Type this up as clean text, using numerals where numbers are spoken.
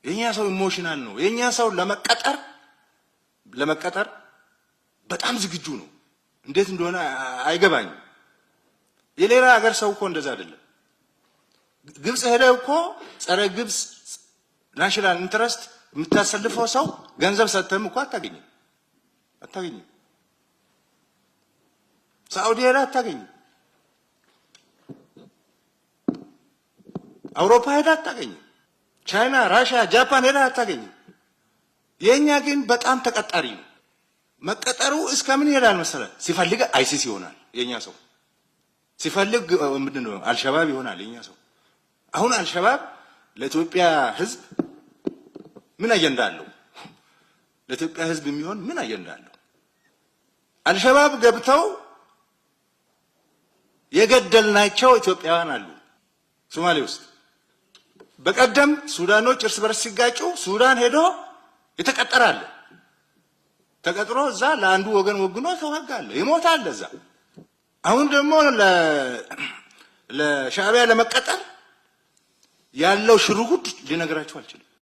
የኛ ሰው ኢሞሽናል ነው። የኛ ሰው ለመቀጠር በጣም ዝግጁ ነው። እንዴት እንደሆነ አይገባኝም። የሌላ ሀገር ሰው እኮ እንደዛ አይደለም። ግብጽ ሄደው እኮ ጸረ ግብጽ ናሽናል ኢንተረስት የምታሰልፈው ሰው ገንዘብ ሰጥተም እኮ አታገኝም። ሳዑዲ ሄዳ አታገኝም። አውሮፓ ሄዳ አታገኝም። ቻይና፣ ራሽያ፣ ጃፓን ሄዳ አታገኝም። የኛ ግን በጣም ተቀጣሪ ነው። መቀጠሩ እስከምን ይሄዳል መሰለ? ሲፈልግ አይሲስ ይሆናል የኛ ሰው፣ ሲፈልግ ምንድነው አልሸባብ ይሆናል የኛ ሰው። አሁን አልሸባብ ለኢትዮጵያ ሕዝብ ምን አጀንዳ አለው? ለኢትዮጵያ ሕዝብ የሚሆን ምን አጀንዳ አለው? አልሸባብ ገብተው የገደልናቸው ኢትዮጵያውያን አሉ ሶማሌ ውስጥ። በቀደም ሱዳኖች እርስ በርስ ሲጋጩ ሱዳን ሄዶ የተቀጠራለ ተቀጥሮ እዛ ለአንዱ ወገን ወግኖ ተዋጋለ ይሞታል እዛ። አሁን ደግሞ ለሻዕቢያ ለመቀጠር ያለው ሽሩጉድ ሊነግራችሁ አልችልም።